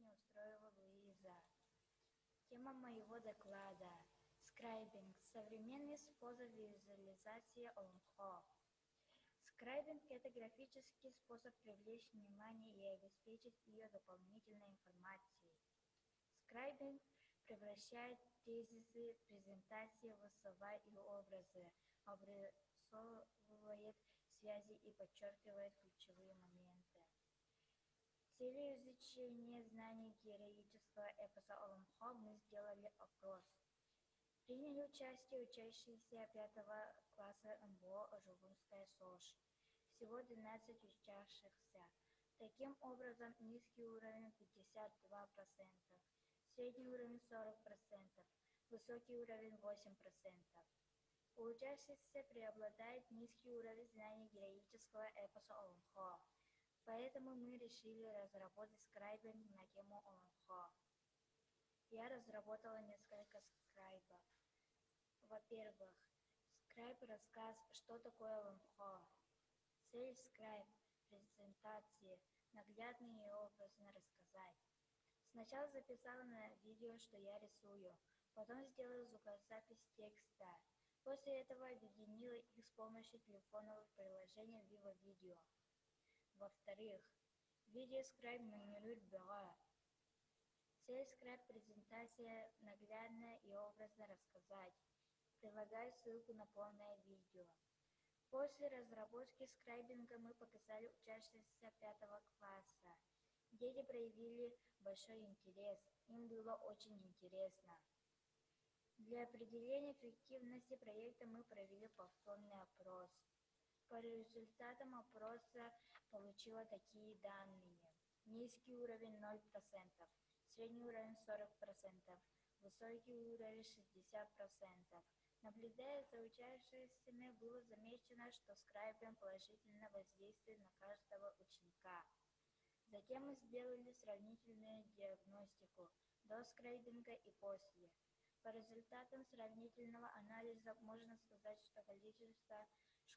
сегодня устроила Луиза. Тема моего доклада – скрайбинг – современный способ визуализации ОЛМХО. Скрайбинг – это графический способ привлечь внимание и обеспечить ее дополнительной информацией. Скрайбинг превращает тезисы презентации в слова и образы, обрисовывает связи и подчеркивает ключевые моменты. Целью изучения знаний героического эпоса ОЛМХО мы сделали опрос. Приняли участие учащиеся 5 класса МБО Жугунская СОЖ. Всего 12 учащихся. Таким образом, низкий уровень 52%, средний уровень 40%, высокий уровень 8%. У учащихся преобладает низкий уровень знаний героического эпоса ОЛМХО. Поэтому мы решили разработать скрайбинг на тему ОЛМХО. Я разработала несколько скрайбов. Во-первых, скрайб рассказ, что такое ОЛМХО. Цель скрайб презентации, наглядно и образно рассказать. Сначала записала на видео, что я рисую, потом сделала звукозапись текста. После этого объединила их с помощью телефонного приложения Vivo Video. Во-вторых, видео скрайб минирует бюро. Цель скрайб презентация наглядно и образно рассказать. Прилагаю ссылку на полное видео. После разработки скрайбинга мы показали учащимся 5 класса. Дети проявили большой интерес, им было очень интересно. Для определения эффективности проекта мы провели повторный опрос. По результатам опроса получила такие данные. Низкий уровень 0%, средний уровень 40%, высокий уровень 60%. Наблюдая за учащимися, было замечено, что скрайбинг положительно воздействует на каждого ученика. Затем мы сделали сравнительную диагностику до скрайбинга и после. По результатам сравнительного анализа можно сказать, что количество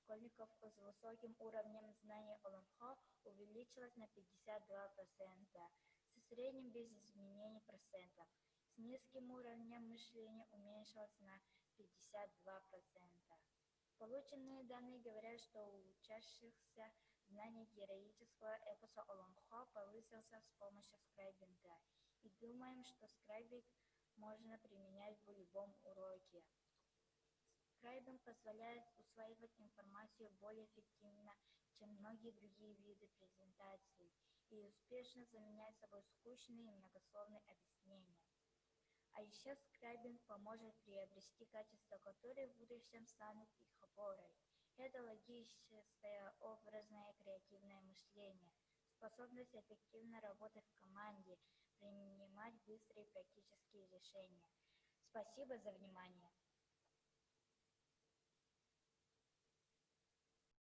школьников с высоким уровнем знаний ОЛМХО увеличилось на 52%, со средним без изменений процентов. С низким уровнем мышления уменьшилось на 52%. Полученные данные говорят, что у учащихся знание героического эпоса ОЛМХО повысился с помощью скрайбинга. И думаем, что скрайбинг можно применять в любом уроке. Скрайбинг позволяет усваивать информацию более эффективно, чем многие другие виды презентаций, и успешно заменять собой скучные и многословные объяснения. А еще скрайбинг поможет приобрести качества, которые в будущем станут их опорой. Это логическое, образное и креативное мышление, способность эффективно работать в команде, принимать быстрые практические решения. Спасибо за внимание.